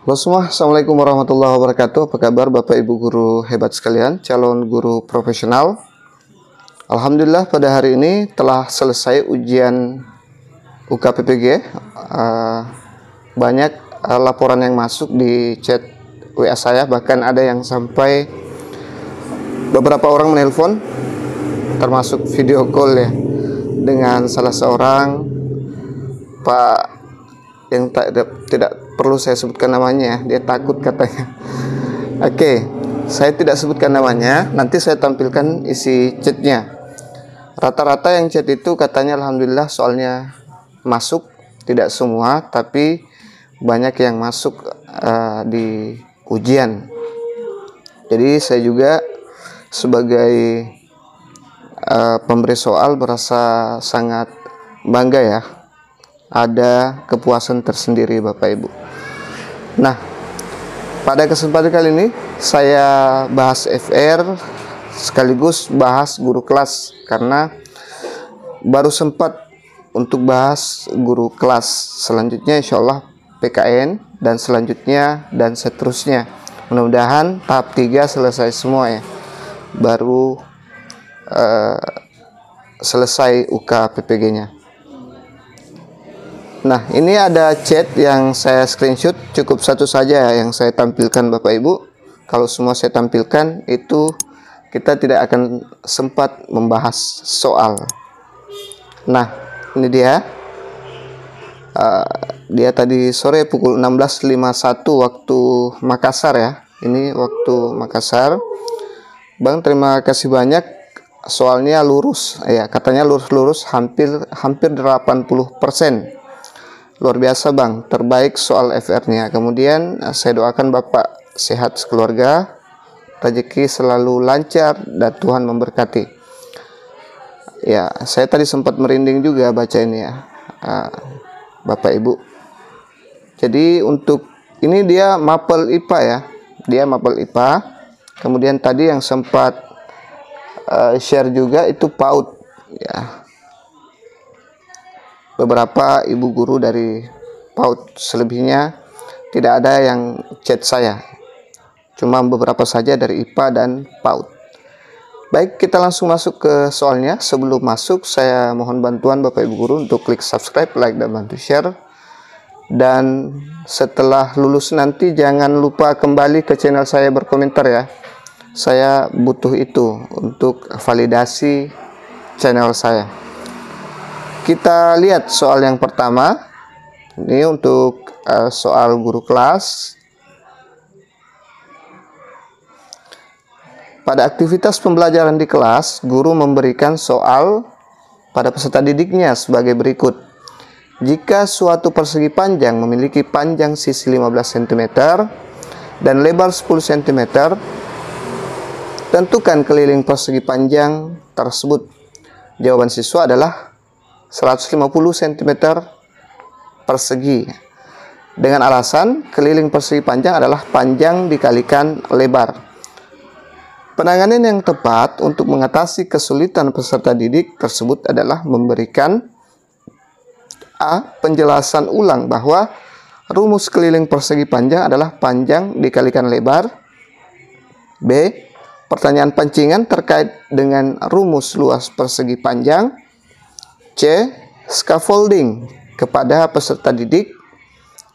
Halo semua, Assalamualaikum warahmatullahi wabarakatuh. Apa kabar Bapak Ibu guru hebat sekalian, calon guru profesional? Alhamdulillah pada hari ini telah selesai ujian UKPPG. Banyak laporan yang masuk di chat WA saya, bahkan ada yang sampai beberapa orang menelpon, termasuk video call ya, dengan salah seorang Pak yang tidak perlu saya sebutkan namanya, dia takut katanya. Oke, saya tidak sebutkan namanya, nanti saya tampilkan isi chatnya. Rata-rata yang chat itu katanya alhamdulillah soalnya masuk, tidak semua, tapi banyak yang masuk di ujian. Jadi saya juga sebagai pemberi soal merasa sangat bangga ya. Ada kepuasan tersendiri Bapak Ibu. Nah, pada kesempatan kali ini saya bahas FR sekaligus bahas guru kelas, karena baru sempat untuk bahas guru kelas. Selanjutnya insya Allah PKN dan selanjutnya dan seterusnya. Mudah-mudahan tahap 3 selesai semua ya. Baru selesai UKPPG-nya. Nah, ini ada chat yang saya screenshot, cukup satu saja yang saya tampilkan Bapak Ibu. Kalau semua saya tampilkan itu kita tidak akan sempat membahas soal. Nah, ini dia. Dia tadi sore pukul 16.51 waktu Makassar ya. Ini waktu Makassar. Bang, terima kasih banyak. Soalnya lurus ya, katanya lurus hampir 80%. Luar biasa Bang, terbaik soal FR-nya. Kemudian saya doakan Bapak sehat sekeluarga, rezeki selalu lancar dan Tuhan memberkati. Ya, saya tadi sempat merinding juga baca ini ya, Bapak Ibu. Jadi untuk ini dia mapel IPA ya, dia mapel IPA. Kemudian tadi yang sempat share juga itu PAUD ya. Beberapa ibu guru dari PAUD, selebihnya tidak ada yang chat saya, cuma beberapa saja dari IPA dan PAUD. Baik, kita langsung masuk ke soalnya. Sebelum masuk, saya mohon bantuan Bapak Ibu guru untuk klik subscribe, like, dan bantu share. Dan setelah lulus nanti jangan lupa kembali ke channel saya berkomentar ya. Saya butuh itu untuk validasi channel saya. Kita lihat soal yang pertama. Ini untuk soal guru kelas. Pada aktivitas pembelajaran di kelas, guru memberikan soal pada peserta didiknya sebagai berikut. Jika suatu persegi panjang memiliki panjang sisi 15 cm dan lebar 10 cm, tentukan keliling persegi panjang tersebut. Jawaban siswa adalah 150 cm persegi, dengan alasan keliling persegi panjang adalah panjang dikalikan lebar. Penanganan yang tepat untuk mengatasi kesulitan peserta didik tersebut adalah memberikan A. Penjelasan ulang bahwa rumus keliling persegi panjang adalah panjang dikalikan lebar. B. Pertanyaan pancingan terkait dengan rumus luas persegi panjang. C. Scaffolding kepada peserta didik,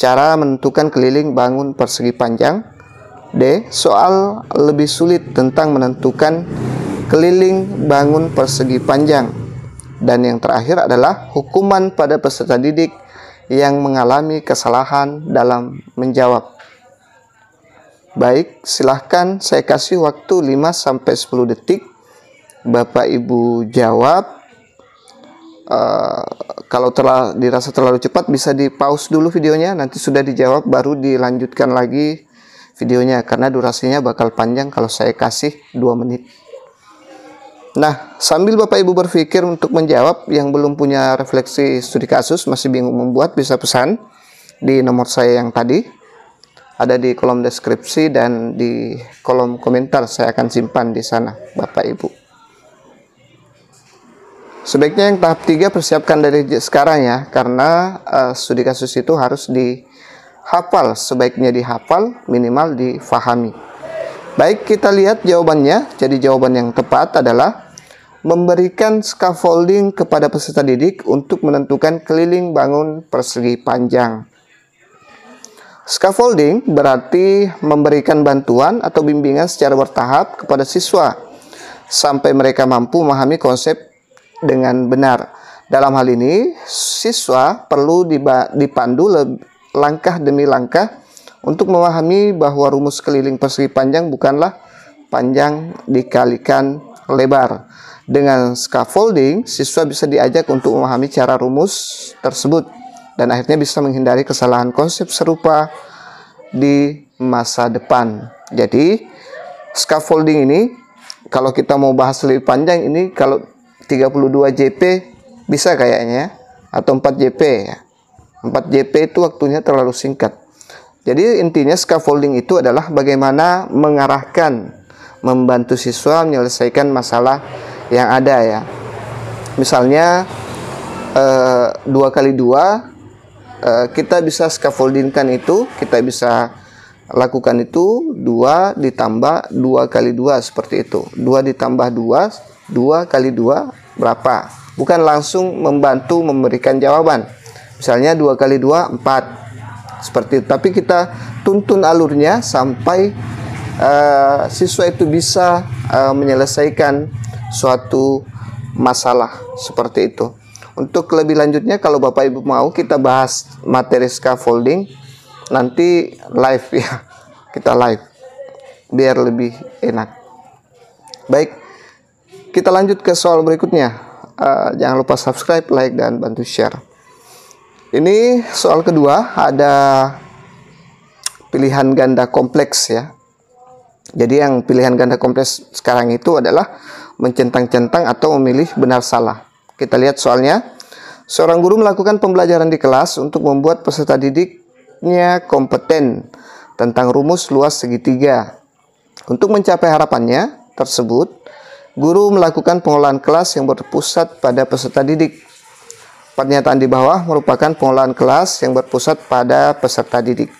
cara menentukan keliling bangun persegi panjang. D. Soal lebih sulit tentang menentukan keliling bangun persegi panjang. Dan yang terakhir adalah hukuman pada peserta didik yang mengalami kesalahan dalam menjawab. Baik, silahkan saya kasih waktu 5-10 detik. Bapak Ibu jawab. Kalau dirasa terlalu cepat bisa di pause dulu videonya, nanti sudah dijawab baru dilanjutkan lagi videonya, karena durasinya bakal panjang kalau saya kasih 2 menit. Nah, sambil Bapak Ibu berpikir untuk menjawab, yang belum punya refleksi studi kasus masih bingung membuat, bisa pesan di nomor saya yang tadi ada di kolom deskripsi dan di kolom komentar. Saya akan simpan di sana Bapak Ibu. Sebaiknya yang tahap 3 persiapkan dari sekarang ya, karena studi kasus itu harus hafal, sebaiknya dihafal, minimal difahami. Baik, kita lihat jawabannya. Jadi jawaban yang tepat adalah memberikan scaffolding kepada peserta didik untuk menentukan keliling bangun persegi panjang. Scaffolding berarti memberikan bantuan atau bimbingan secara bertahap kepada siswa sampai mereka mampu memahami konsep dengan benar. Dalam hal ini, siswa perlu dipandu langkah demi langkah untuk memahami bahwa rumus keliling persegi panjang bukanlah panjang dikalikan lebar. Dengan scaffolding, siswa bisa diajak untuk memahami cara rumus tersebut dan akhirnya bisa menghindari kesalahan konsep serupa di masa depan. Jadi, scaffolding ini kalau kita mau bahas lebih panjang, ini kalau 32 JP bisa kayaknya, atau 4 JP ya. 4 JP itu waktunya terlalu singkat. Jadi intinya scaffolding itu adalah bagaimana mengarahkan, membantu siswa menyelesaikan masalah yang ada ya. Misalnya 2x2, kita bisa scaffoldingkan itu, kita bisa lakukan itu 2 ditambah 2x2 seperti itu. 2 ditambah 2, 2x2 berapa? Bukan langsung membantu memberikan jawaban. Misalnya 2x2 4 seperti itu. Tapi kita tuntun alurnya sampai siswa itu bisa menyelesaikan suatu masalah seperti itu. Untuk lebih lanjutnya, kalau Bapak Ibu mau kita bahas materi scaffolding nanti live ya. Kita live biar lebih enak. Baik, kita lanjut ke soal berikutnya. Jangan lupa subscribe, like, dan bantu share. Ini soal kedua, ada pilihan ganda kompleks ya. Jadi yang pilihan ganda kompleks sekarang itu adalah mencentang-centang atau memilih benar salah. Kita lihat soalnya. Seorang guru melakukan pembelajaran di kelas untuk membuat peserta didiknya kompeten tentang rumus luas segitiga. Untuk mencapai harapannya tersebut, guru melakukan pengolahan kelas yang berpusat pada peserta didik. Pernyataan di bawah merupakan pengolahan kelas yang berpusat pada peserta didik.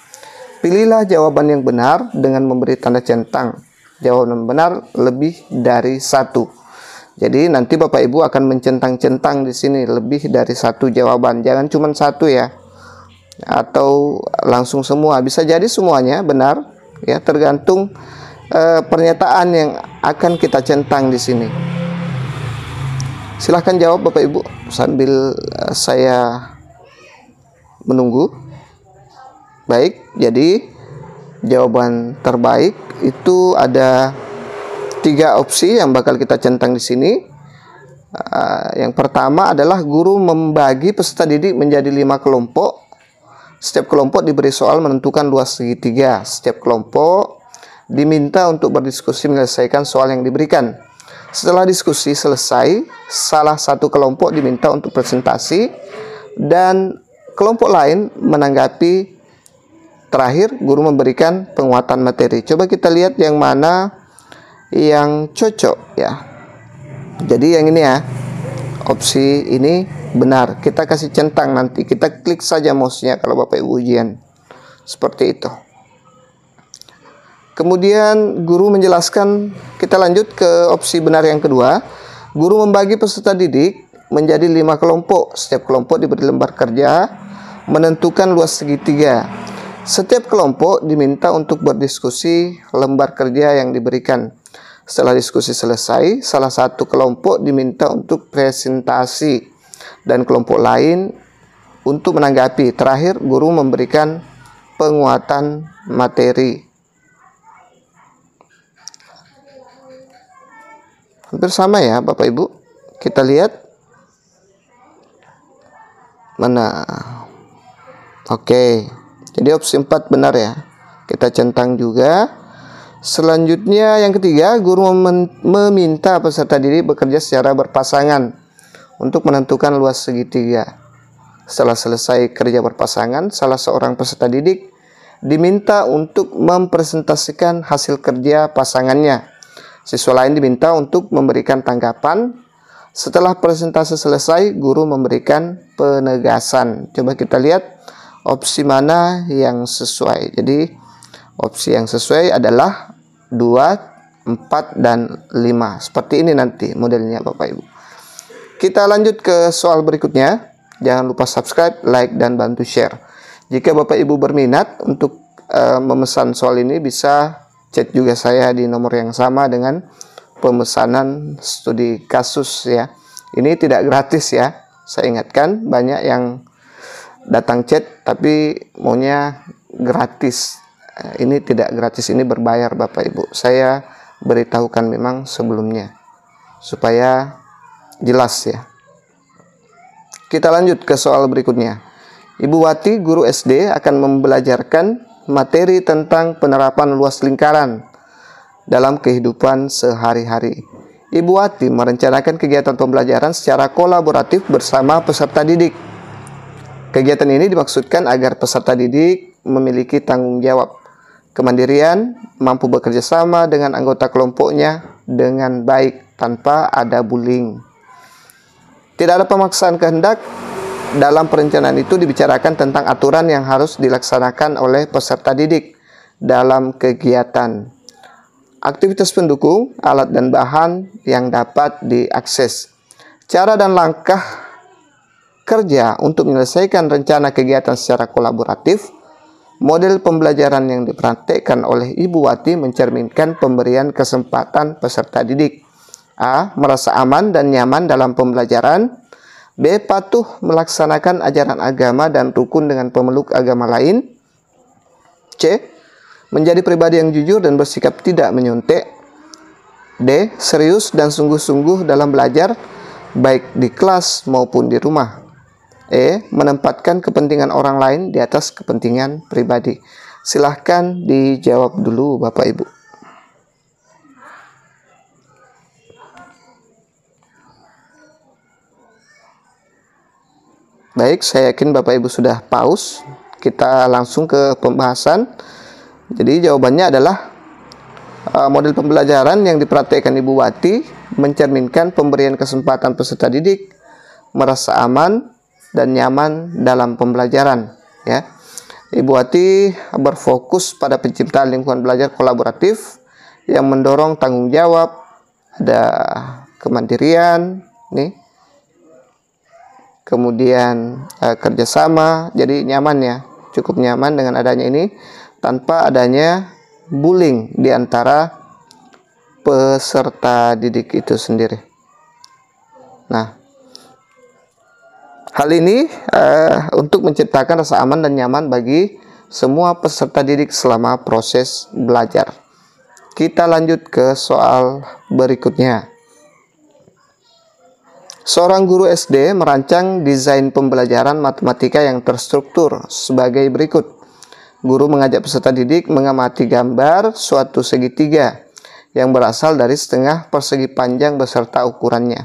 Pilihlah jawaban yang benar dengan memberi tanda centang. Jawaban benar lebih dari 1. Jadi nanti Bapak Ibu akan mencentang-centang di sini lebih dari 1 jawaban. Jangan cuma 1 ya. Atau langsung semua. Bisa jadi semuanya benar ya, tergantung pernyataan yang akan kita centang di sini. Silahkan jawab Bapak Ibu sambil saya menunggu. Baik, jadi jawaban terbaik itu ada 3 opsi yang bakal kita centang di sini. Yang pertama adalah guru membagi peserta didik menjadi 5 kelompok. Setiap kelompok diberi soal menentukan luas segitiga. Setiap kelompok diminta untuk berdiskusi menyelesaikan soal yang diberikan. Setelah diskusi selesai, salah satu kelompok diminta untuk presentasi dan kelompok lain menanggapi. Terakhir, guru memberikan penguatan materi. Coba kita lihat yang mana yang cocok ya. Jadi yang ini ya, opsi ini benar. Kita kasih centang nanti. Kita klik saja mouse-nya kalau Bapak Ibu ujian. Seperti itu. Kemudian guru menjelaskan, kita lanjut ke opsi benar yang kedua. Guru membagi peserta didik menjadi 5 kelompok. Setiap kelompok diberi lembar kerja menentukan luas segitiga. Setiap kelompok diminta untuk berdiskusi lembar kerja yang diberikan. Setelah diskusi selesai, salah satu kelompok diminta untuk presentasi dan kelompok lain untuk menanggapi. Terakhir, guru memberikan penguatan materi. Hampir sama ya Bapak Ibu. Kita lihat mana. Oke. Jadi opsi 4 benar ya. Kita centang juga. Selanjutnya yang ketiga, guru meminta peserta didik bekerja secara berpasangan untuk menentukan luas segitiga. Setelah selesai kerja berpasangan, salah seorang peserta didik diminta untuk mempresentasikan hasil kerja pasangannya. Siswa lain diminta untuk memberikan tanggapan. Setelah presentasi selesai, guru memberikan penegasan. Coba kita lihat opsi mana yang sesuai. Jadi opsi yang sesuai adalah 2, 4, dan 5. Seperti ini nanti modelnya Bapak Ibu. Kita lanjut ke soal berikutnya. Jangan lupa subscribe, like, dan bantu share. Jika Bapak Ibu berminat untuk memesan soal ini, bisa chat juga saya di nomor yang sama dengan pemesanan studi kasus ya. Ini tidak gratis ya. Saya ingatkan, banyak yang datang chat tapi maunya gratis. Ini tidak gratis, ini berbayar Bapak Ibu. Saya beritahukan memang sebelumnya supaya jelas ya. Kita lanjut ke soal berikutnya. Ibu Wati, guru SD, akan membelajarkan materi tentang penerapan luas lingkaran dalam kehidupan sehari-hari. Ibu Wati merencanakan kegiatan pembelajaran secara kolaboratif bersama peserta didik. Kegiatan ini dimaksudkan agar peserta didik memiliki tanggung jawab, kemandirian, mampu bekerja sama dengan anggota kelompoknya dengan baik tanpa ada bullying. Tidak ada pemaksaan kehendak. Dalam perencanaan itu dibicarakan tentang aturan yang harus dilaksanakan oleh peserta didik dalam kegiatan. Aktivitas pendukung, alat dan bahan yang dapat diakses. Cara dan langkah kerja untuk menyelesaikan rencana kegiatan secara kolaboratif. Model pembelajaran yang dipraktekkan oleh Ibu Wati mencerminkan pemberian kesempatan peserta didik. A. Merasa aman dan nyaman dalam pembelajaran. B. Patuh melaksanakan ajaran agama dan rukun dengan pemeluk agama lain. C. Menjadi pribadi yang jujur dan bersikap tidak menyontek. D. Serius dan sungguh-sungguh dalam belajar, baik di kelas maupun di rumah. E. Menempatkan kepentingan orang lain di atas kepentingan pribadi. Silahkan dijawab dulu Bapak Ibu. Baik, saya yakin Bapak Ibu sudah pause. Kita langsung ke pembahasan. Jadi jawabannya adalah model pembelajaran yang dipraktikkan Ibu Wati mencerminkan pemberian kesempatan peserta didik merasa aman dan nyaman dalam pembelajaran. Ya, Ibu Wati berfokus pada penciptaan lingkungan belajar kolaboratif yang mendorong tanggung jawab, ada kemandirian, nih. Kemudian kerjasama, jadi nyaman ya, cukup nyaman dengan adanya ini tanpa adanya bullying di antara peserta didik itu sendiri. Nah, hal ini untuk menciptakan rasa aman dan nyaman bagi semua peserta didik selama proses belajar. Kita lanjut ke soal berikutnya. Seorang guru SD merancang desain pembelajaran matematika yang terstruktur sebagai berikut. Guru mengajak peserta didik mengamati gambar suatu segitiga yang berasal dari setengah persegi panjang beserta ukurannya.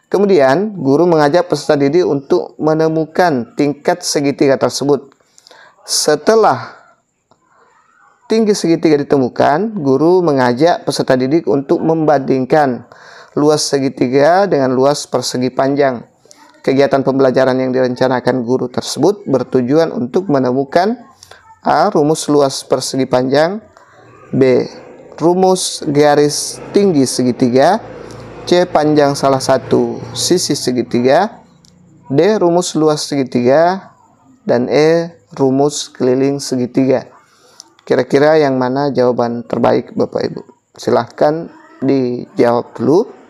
Kemudian, guru mengajak peserta didik untuk menemukan tingkat segitiga tersebut. Setelah tinggi segitiga ditemukan, guru mengajak peserta didik untuk membandingkan luas segitiga dengan luas persegi panjang. Kegiatan pembelajaran yang direncanakan guru tersebut bertujuan untuk menemukan A. Rumus luas persegi panjang. B. Rumus garis tinggi segitiga. C. Panjang salah satu sisi segitiga. D. Rumus luas segitiga. Dan E. Rumus keliling segitiga. Kira-kira yang mana jawaban terbaik Bapak Ibu? Silahkan dijawab dulu.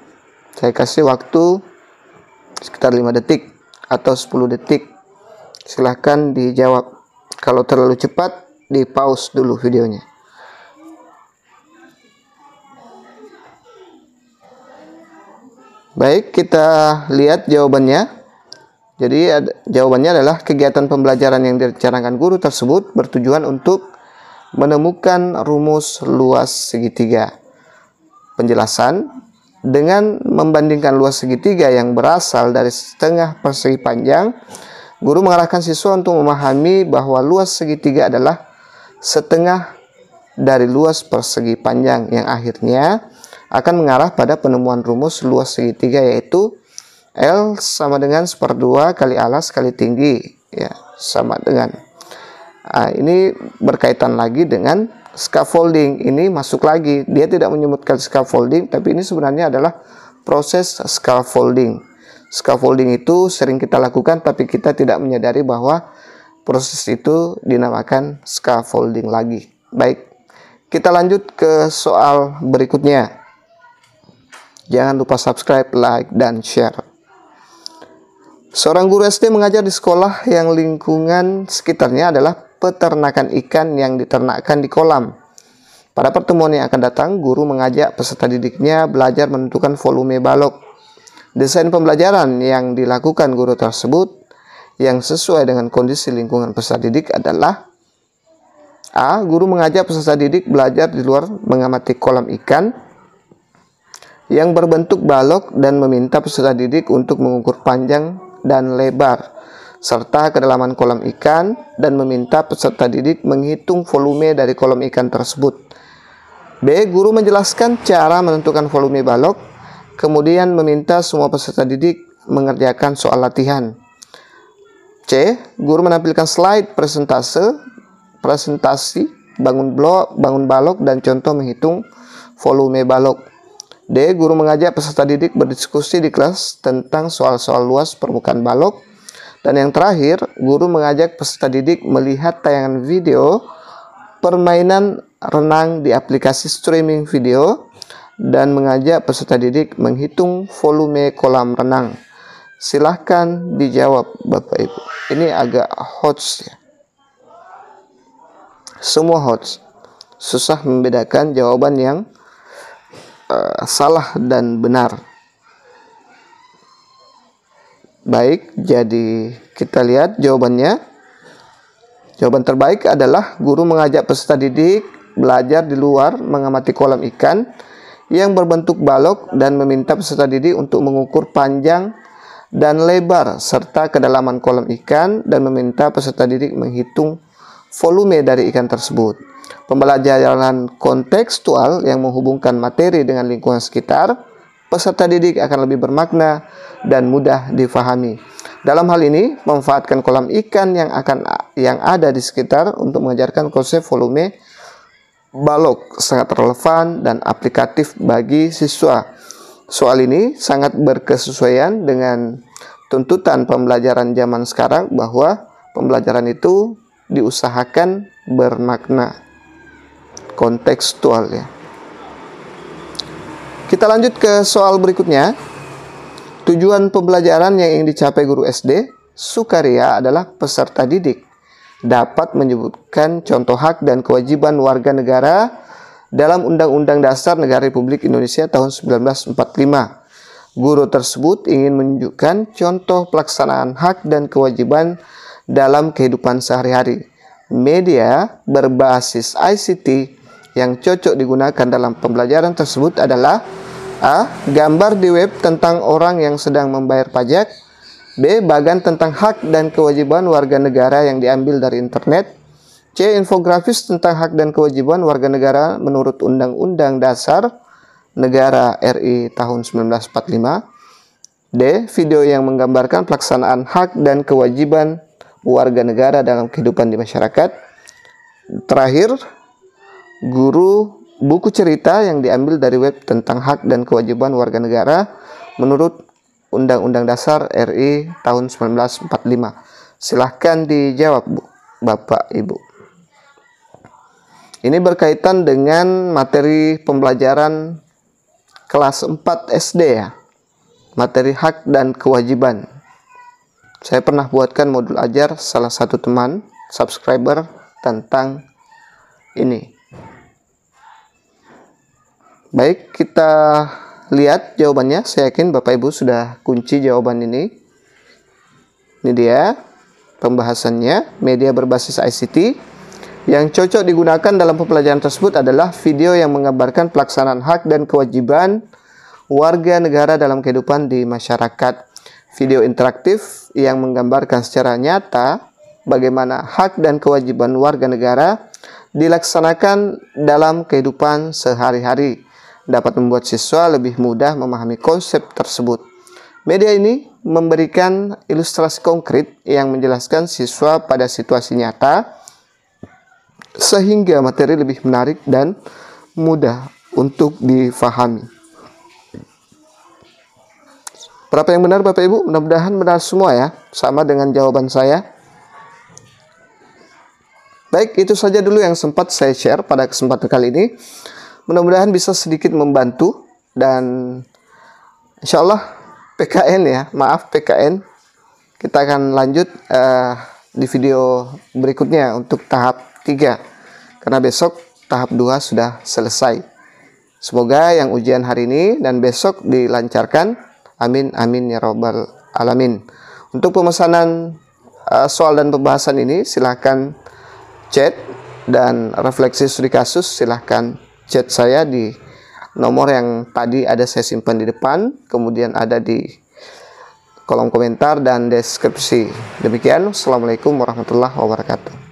Saya kasih waktu sekitar 5 detik atau 10 detik. Silahkan dijawab. Kalau terlalu cepat, di pause dulu videonya. Baik, kita lihat jawabannya. Jadi jawabannya adalah kegiatan pembelajaran yang direncanakan guru tersebut bertujuan untuk menemukan rumus luas segitiga. Penjelasan: dengan membandingkan luas segitiga yang berasal dari setengah persegi panjang, guru mengarahkan siswa untuk memahami bahwa luas segitiga adalah setengah dari luas persegi panjang yang akhirnya akan mengarah pada penemuan rumus luas segitiga, yaitu L sama dengan 1/2 kali alas kali tinggi, ya, sama dengan Nah, ini berkaitan lagi dengan scaffolding. Ini masuk lagi, dia tidak menyebutkan scaffolding, tapi ini sebenarnya adalah proses scaffolding. Scaffolding itu sering kita lakukan, tapi kita tidak menyadari bahwa proses itu dinamakan scaffolding lagi. Baik, kita lanjut ke soal berikutnya. Jangan lupa subscribe, like, dan share. Seorang guru SD mengajar di sekolah yang lingkungan sekitarnya adalah peternakan ikan yang diternakkan di kolam. Pada pertemuan yang akan datang, guru mengajak peserta didiknya belajar menentukan volume balok. Desain pembelajaran yang dilakukan guru tersebut yang sesuai dengan kondisi lingkungan peserta didik adalah: A. Guru mengajak peserta didik belajar di luar mengamati kolam ikan yang berbentuk balok dan meminta peserta didik untuk mengukur panjang dan lebar serta kedalaman kolam ikan dan meminta peserta didik menghitung volume dari kolam ikan tersebut. B. Guru menjelaskan cara menentukan volume balok, kemudian meminta semua peserta didik mengerjakan soal latihan. C. Guru menampilkan slide presentasi bangun balok dan contoh menghitung volume balok. D. Guru mengajak peserta didik berdiskusi di kelas tentang soal-soal luas permukaan balok. Dan yang terakhir, guru mengajak peserta didik melihat tayangan video permainan renang di aplikasi streaming video dan mengajak peserta didik menghitung volume kolam renang. Silahkan dijawab Bapak Ibu. Ini agak hots ya. Semua hots. Susah membedakan jawaban yang salah dan benar. Baik, jadi kita lihat jawabannya. Jawaban terbaik adalah guru mengajak peserta didik belajar di luar mengamati kolam ikan yang berbentuk balok dan meminta peserta didik untuk mengukur panjang dan lebar serta kedalaman kolam ikan dan meminta peserta didik menghitung volume dari ikan tersebut. Pembelajaran kontekstual yang menghubungkan materi dengan lingkungan sekitar peserta didik akan lebih bermakna dan mudah difahami. Dalam hal ini, memanfaatkan kolam ikan yang ada di sekitar untuk mengajarkan konsep volume balok sangat relevan dan aplikatif bagi siswa. Soal ini sangat berkesesuaian dengan tuntutan pembelajaran zaman sekarang bahwa pembelajaran itu diusahakan bermakna kontekstual ya. Kita lanjut ke soal berikutnya. Tujuan pembelajaran yang ingin dicapai guru SD sukaria adalah peserta didik dapat menyebutkan contoh hak dan kewajiban warga negara dalam Undang-Undang Dasar Negara Republik Indonesia tahun 1945. Guru tersebut ingin menunjukkan contoh pelaksanaan hak dan kewajiban dalam kehidupan sehari-hari. Media berbasis ICT yang cocok digunakan dalam pembelajaran tersebut adalah: A. Gambar di web tentang orang yang sedang membayar pajak. B. Bagan tentang hak dan kewajiban warga negara yang diambil dari internet. C. Infografis tentang hak dan kewajiban warga negara menurut Undang-Undang Dasar Negara RI tahun 1945. D. Video yang menggambarkan pelaksanaan hak dan kewajiban warga negara dalam kehidupan di masyarakat. Terakhir, buku cerita yang diambil dari web tentang hak dan kewajiban warga negara menurut Undang-Undang Dasar RI tahun 1945. Silahkan dijawab Bapak Ibu. Ini berkaitan dengan materi pembelajaran kelas 4 SD ya. Materi hak dan kewajiban. Saya pernah buatkan modul ajar salah satu teman subscriber tentang ini. Baik, kita lihat jawabannya. Saya yakin Bapak Ibu sudah kunci jawaban ini. Ini dia pembahasannya. Media berbasis ICT yang cocok digunakan dalam pembelajaran tersebut adalah video yang menggambarkan pelaksanaan hak dan kewajiban warga negara dalam kehidupan di masyarakat. Video interaktif yang menggambarkan secara nyata bagaimana hak dan kewajiban warga negara dilaksanakan dalam kehidupan sehari-hari dapat membuat siswa lebih mudah memahami konsep tersebut. Media ini memberikan ilustrasi konkret yang menjelaskan siswa pada situasi nyata sehingga materi lebih menarik dan mudah untuk difahami. Berapa yang benar Bapak Ibu? Mudah-mudahan benar semua ya, sama dengan jawaban saya. Baik, itu saja dulu yang sempat saya share pada kesempatan kali ini. Mudah-mudahan bisa sedikit membantu, dan insya Allah PKN ya, maaf PKN, kita akan lanjut di video berikutnya untuk tahap 3, karena besok tahap 2 sudah selesai. Semoga yang ujian hari ini dan besok dilancarkan. Amin, amin ya robbal alamin. Untuk pemesanan soal dan pembahasan ini silahkan chat, dan refleksi studi kasus silahkan chat saya di nomor yang tadi ada saya simpan di depan, kemudian ada di kolom komentar dan deskripsi. Demikian, Assalamualaikum warahmatullahi wabarakatuh.